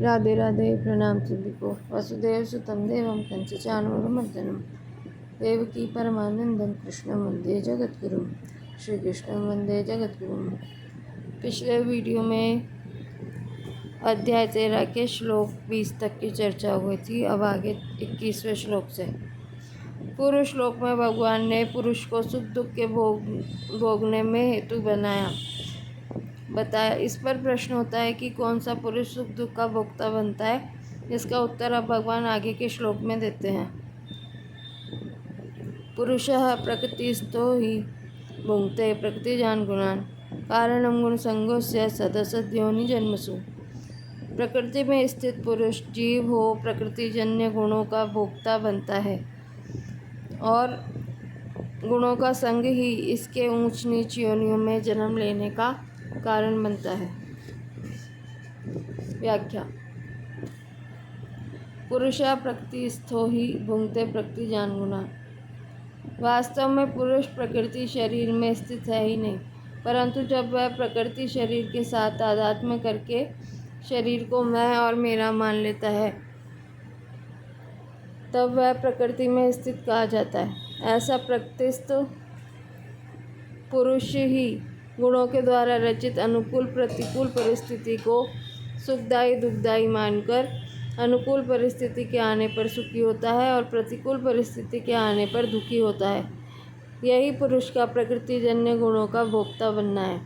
राधे राधे। प्रणाम सभी को। वसुदेव सुतम देवम कंचचानूरमर्दनम देवकी परमानंदम कृष्ण वंदे जगद्गुरुम। श्री कृष्ण वंदे जगद्गुरुम। पिछले वीडियो में अध्याय 13 के श्लोक 20 तक की चर्चा हुई थी। अब आगे 21वें श्लोक से। पूर्व श्लोक में भगवान ने पुरुष को सुख दुख के भोगने में हेतु बताया। इस पर प्रश्न होता है कि कौन सा पुरुष सुख दुख का भोक्ता बनता है। इसका उत्तर अब भगवान आगे के श्लोक में देते हैं। पुरुषः प्रकृतिस्थो हि भुंक्ते प्रकृतिजान् गुणान् कारणं गुणसंगोस्य सदसद्योनि जन्मसु। प्रकृति में स्थित पुरुष जीव हो प्रकृतिजन्य गुणों का भोक्ता बनता है और गुणों का संग ही इसके ऊंच नीच योनियों में जन्म लेने का कारण बनता है। व्याख्या। पुरुषः प्रकृतिस्थो हि भुंक्ते प्रकृतिजान् गुणान्। वास्तव में पुरुष प्रकृति शरीर में स्थित है ही नहीं, परंतु जब वह प्रकृति शरीर के साथ तादात्म्य करके शरीर को मैं और मेरा मान लेता है तब वह प्रकृति में स्थित कहा जाता है। ऐसा प्रकृतिस्थ पुरुष ही गुणों के द्वारा रचित अनुकूल प्रतिकूल परिस्थिति को सुखदायी दुखदायी मानकर अनुकूल परिस्थिति के आने पर सुखी होता है और प्रतिकूल परिस्थिति के आने पर दुखी होता है। यही पुरुष का प्रकृतिजन्य गुणों का भोक्ता बनना है।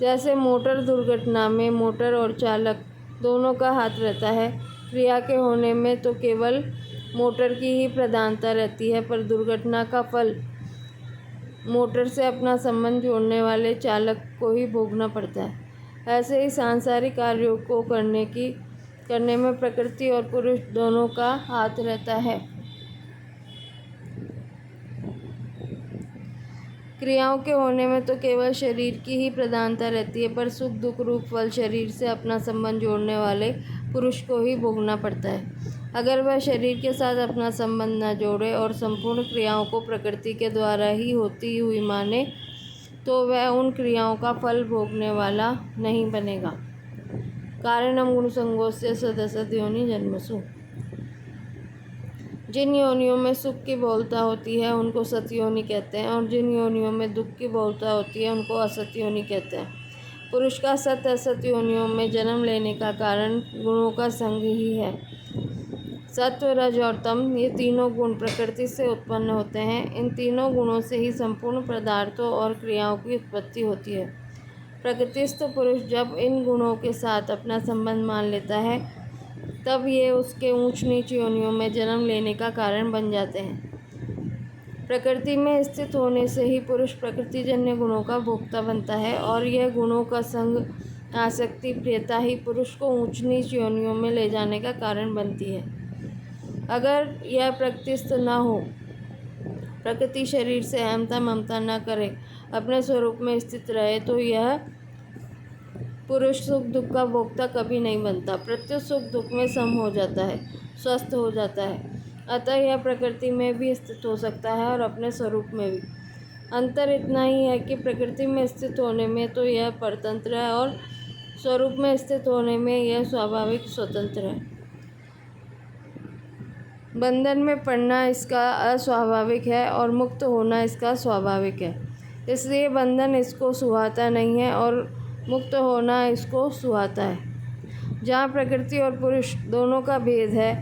जैसे मोटर दुर्घटना में मोटर और चालक दोनों का हाथ रहता है। क्रिया के होने में तो केवल मोटर की ही प्रधानता रहती है, पर दुर्घटना का फल मोटर से अपना संबंध जोड़ने वाले चालक को ही भोगना पड़ता है। ऐसे ही सांसारिक कार्यों को करने में प्रकृति और पुरुष दोनों का हाथ रहता है। क्रियाओं के होने में तो केवल शरीर की ही प्रधानता रहती है, पर सुख दुख रूप फल शरीर से अपना संबंध जोड़ने वाले पुरुष को ही भोगना पड़ता है। अगर वह शरीर के साथ अपना संबंध न जोड़े और संपूर्ण क्रियाओं को प्रकृति के द्वारा ही होती हुई माने तो वह उन क्रियाओं का फल भोगने वाला नहीं बनेगा। कारणं गुणसंगोस्य सदसद् योनि जन्मसु। जिन योनियों में सुख की बहुलता होती है उनको सत योनि कहते हैं और जिन योनियों में दुख की बहुलता होती है उनको असत योनि कहते हैं। पुरुष का सत असत योनियों में जन्म लेने का कारण गुणों का संग ही है। सत्व रज और तम ये तीनों गुण प्रकृति से उत्पन्न होते हैं। इन तीनों गुणों से ही संपूर्ण पदार्थों और क्रियाओं की उत्पत्ति होती है। प्रकृतिस्थ पुरुष जब इन गुणों के साथ अपना संबंध मान लेता है तब ये उसके ऊंच नीच योनियों में जन्म लेने का कारण बन जाते हैं। प्रकृति में स्थित होने से ही पुरुष प्रकृतिजन्य गुणों का भोक्ता बनता है और यह गुणों का संग आसक्ति प्रियता ही पुरुष को ऊंच नीच योनियों में ले जाने का कारण बनती है। अगर यह प्रकृतिस्थ न हो, प्रकृति शरीर से अहमता ममता न करे, अपने स्वरूप में स्थित रहे तो यह पुरुष सुख दुख का भोक्ता कभी नहीं बनता। प्रत्युत सुख दुख में सम हो जाता है, स्वस्थ हो जाता है। अतः यह प्रकृति में भी स्थित हो सकता है और अपने स्वरूप में भी। अंतर इतना ही है कि प्रकृति में स्थित होने में तो यह परतंत्र है और स्वरूप में स्थित होने में यह स्वाभाविक स्वतंत्र है। बंधन में पड़ना इसका अस्वाभाविक है और मुक्त होना इसका स्वाभाविक है। इसलिए बंधन इसको सुहाता नहीं है और मुक्त होना इसको सुहाता है। जहाँ प्रकृति और पुरुष दोनों का भेद है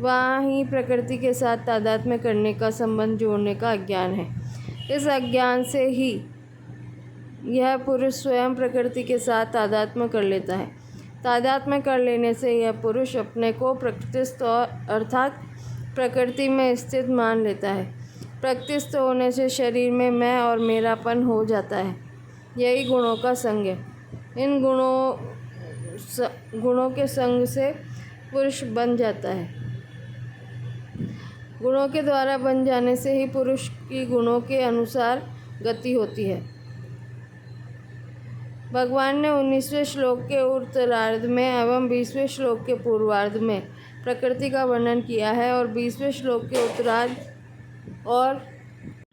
वहाँ ही प्रकृति के साथ तादात्म्य करने का संबंध जोड़ने का अज्ञान है। इस अज्ञान से ही यह पुरुष स्वयं प्रकृति के साथ तादात्म्य कर लेता है। तादात्म्य कर लेने से यह पुरुष अपने को प्रकृतिस्थ अर्थात प्रकृति में स्थित मान लेता है। प्रकृतिस्थ होने से शरीर में मैं और मेरापन हो जाता है। यही गुणों का संग है। इन गुणों के संग से पुरुष बन जाता है। गुणों के द्वारा बन जाने से ही पुरुष की गुणों के अनुसार गति होती है। भगवान ने 19वें श्लोक के उत्तरार्ध में एवं 20वें श्लोक के पूर्वार्ध में प्रकृति का वर्णन किया है और 20वें श्लोक के उत्तरार्ध और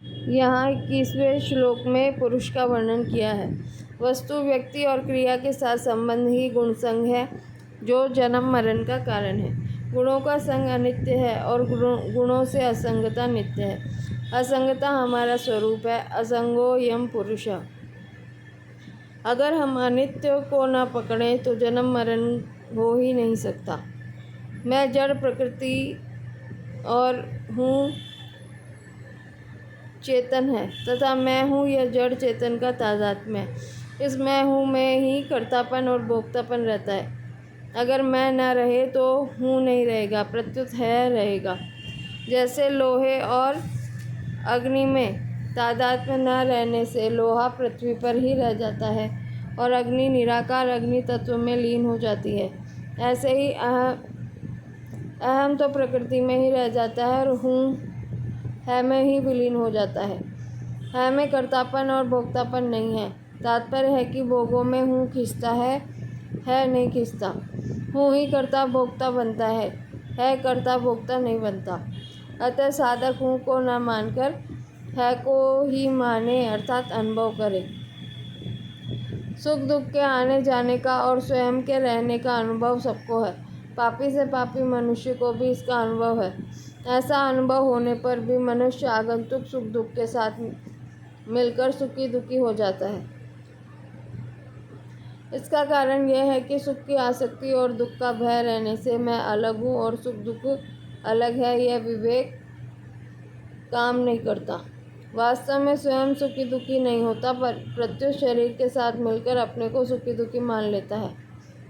यहाँ 21वें श्लोक में पुरुष का वर्णन किया है। वस्तु व्यक्ति और क्रिया के साथ संबंध ही गुण संग है। जो जन्म मरण का कारण है। गुणों का संग अनित्य है और गुणों से असंगता नित्य है। असंगता हमारा स्वरूप है। असंगो यम पुरुष। अगर हम अनित्य को न पकड़ें तो जन्म मरण हो ही नहीं सकता। मैं जड़ प्रकृति और हूँ चेतन है तथा मैं हूँ यह जड़ चेतन का तादात्म्य है। इस मैं हूँ में ही कर्तापन और भोक्तापन रहता है। अगर मैं न रहे तो हूँ नहीं रहेगा, प्रत्युत है रहेगा। जैसे लोहे और अग्नि में तादात्म्य न रहने से लोहा पृथ्वी पर ही रह जाता है और अग्नि निराकार अग्नि तत्व में लीन हो जाती है, ऐसे ही अहम तो प्रकृति में ही रह जाता है और हूँ है में ही विलीन हो जाता है। है में कर्तापन और भोक्तापन नहीं है। तात्पर्य है कि भोगों में हूँ खींचता है नहीं खींचता। हूँ ही कर्ता भोक्ता बनता है कर्ता भोक्ता नहीं बनता। अतः साधक हूँ को न मानकर है को ही माने, अर्थात अनुभव करे। सुख दुख के आने जाने का और स्वयं के रहने का अनुभव सबको है। पापी से पापी मनुष्य को भी इसका अनुभव है। ऐसा अनुभव होने पर भी मनुष्य आगंतुक सुख दुख के साथ मिलकर सुखी दुखी हो जाता है। इसका कारण यह है कि सुख की आसक्ति और दुख का भय रहने से मैं अलग हूँ और सुख दुख अलग है, यह विवेक काम नहीं करता। वास्तव में स्वयं सुखी दुखी नहीं होता, पर प्रत्युत शरीर के साथ मिलकर अपने को सुखी दुखी मान लेता है।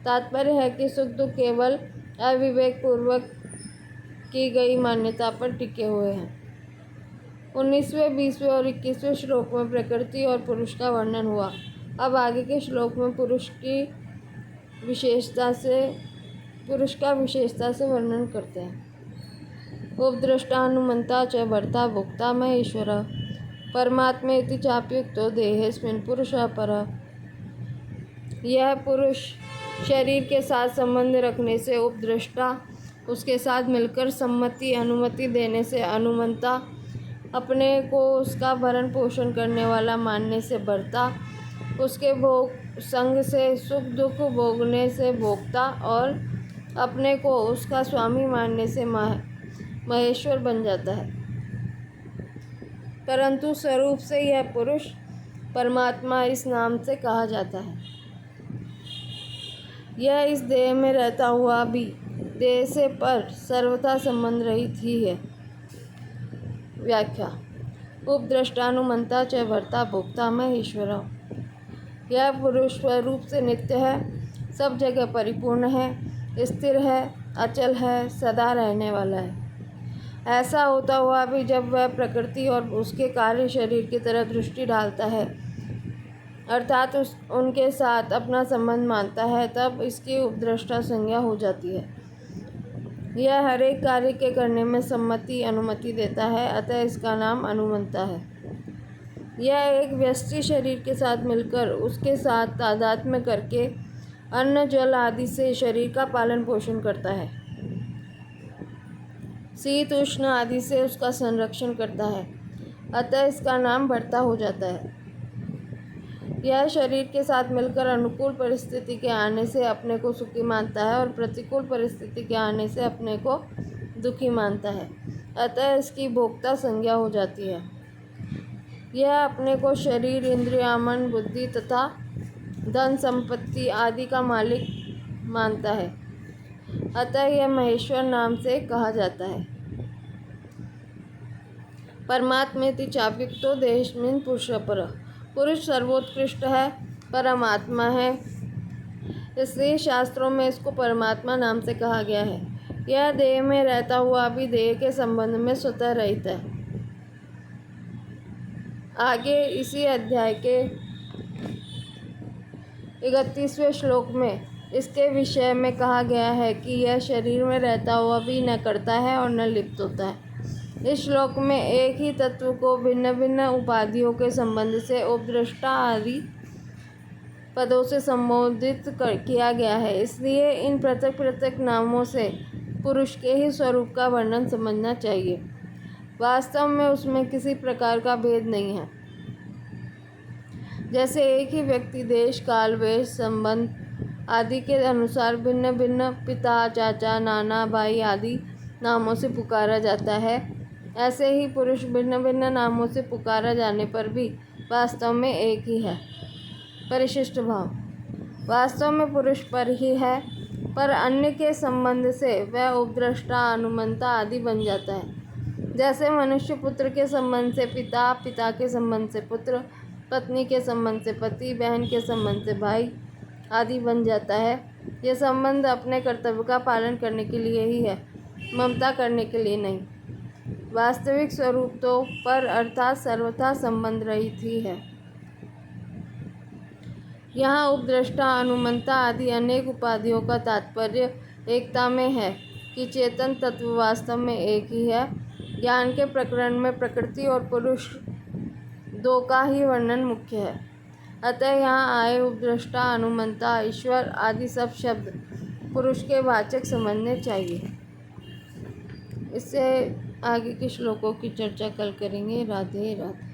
तात्पर्य है कि सुख दुख केवल अविवेक पूर्वक की गई मान्यता पर टिके हुए हैं। 19वें, 20वें और 21वें श्लोक में प्रकृति और पुरुष का वर्णन हुआ। अब आगे के श्लोक में पुरुष का विशेषता से वर्णन करते हैं। उपद्रष्टानुमंता च भर्ता भोक्ता महेश्वर परमात्मेति चाप्युक्तो देहेस्मिन् पुरुषः परः। यह पुरुष शरीर के साथ संबंध रखने से उपद्रष्टा, उसके साथ मिलकर सम्मति अनुमति देने से अनुमंता, अपने को उसका भरण पोषण करने वाला मानने से भर्ता, उसके भोग संग से सुख दुख भोगने से भोक्ता और अपने को उसका स्वामी मानने से महेश्वर बन जाता है। परंतु स्वरूप से यह पुरुष परमात्मा इस नाम से कहा जाता है। यह इस देह में रहता हुआ भी देह से पर सर्वथा संबंध रहित ही है। व्याख्या। उपद्रष्टानुमंता च भर्ता भोक्ता महेश्वर। यह पुरुष स्वरूप से नित्य है, सब जगह परिपूर्ण है, स्थिर है, अचल है, सदा रहने वाला है। ऐसा होता हुआ भी जब वह प्रकृति और उसके कार्य शरीर की तरफ दृष्टि डालता है, अर्थात उनके साथ अपना संबंध मानता है, तब इसकी उपद्रष्टा संज्ञा हो जाती है। यह हर एक कार्य के करने में सम्मति अनुमति देता है, अतः इसका नाम अनुमंता है। यह एक व्यष्टि शरीर के साथ मिलकर उसके साथ तादात्म्य करके अन्न जल आदि से शरीर का पालन पोषण करता है, शीत उष्ण आदि से उसका संरक्षण करता है, अतः इसका नाम भर्ता हो जाता है। यह शरीर के साथ मिलकर अनुकूल परिस्थिति के आने से अपने को सुखी मानता है और प्रतिकूल परिस्थिति के आने से अपने को दुखी मानता है, अतः इसकी भोक्ता संज्ञा हो जाती है। यह अपने को शरीर इंद्रिय मन बुद्धि तथा धन संपत्ति आदि का मालिक मानता है, अतः यह महेश्वर नाम से कहा जाता है। परमात्मेति चाप्युक्तो देहेस्मिन् पुरुषः परः। पुरुष सर्वोत्कृष्ट है, परमात्मा है, इसलिए शास्त्रों में इसको परमात्मा नाम से कहा गया है। यह देह में रहता हुआ भी देह के संबंध में स्वतः रहित है। आगे इसी अध्याय के 31वें श्लोक में इसके विषय में कहा गया है कि यह शरीर में रहता हुआ भी न करता है और न लिप्त होता है। इस श्लोक में एक ही तत्व को भिन्न भिन्न उपाधियों के संबंध से उपद्रष्टा आदि पदों से संबोधित किया गया है, इसलिए इन पृथक पृथक नामों से पुरुष के ही स्वरूप का वर्णन समझना चाहिए। वास्तव में उसमें किसी प्रकार का भेद नहीं है। जैसे एक ही व्यक्ति देश काल वेश संबंध आदि के अनुसार भिन्न भिन्न पिता, चाचा, नाना, भाई आदि नामों से पुकारा जाता है। ऐसे ही पुरुष भिन्न भिन्न नामों से पुकारा जाने पर भी वास्तव में एक ही है। परिशिष्ट भाव वास्तव में पुरुष पर ही है, पर अन्य के संबंध से वह उपद्रष्टा, अनुमंता आदि बन जाता है। जैसे मनुष्य पुत्र के संबंध से पिता, पिता के संबंध से पुत्र, पत्नी के संबंध से पति, बहन के संबंध से भाई आदि बन जाता है। यह संबंध अपने कर्तव्य का पालन करने के लिए ही है, ममता करने के लिए नहीं। वास्तविक स्वरूप तो पर अर्थात सर्वथा संबंध रहित ही है। यहाँ उपद्रष्टा, अनुमंता आदि अनेक उपाधियों का तात्पर्य एकता में है कि चेतन तत्व वास्तव में एक ही है। ज्ञान के प्रकरण में प्रकृति और पुरुष दो का ही वर्णन मुख्य है। अतः यहाँ आए उपद्रष्टा, अनुमंता, ईश्वर आदि सब शब्द पुरुष के वाचक समझने चाहिए। इससे आगे के श्लोकों की चर्चा कल करेंगे। राधे राधे।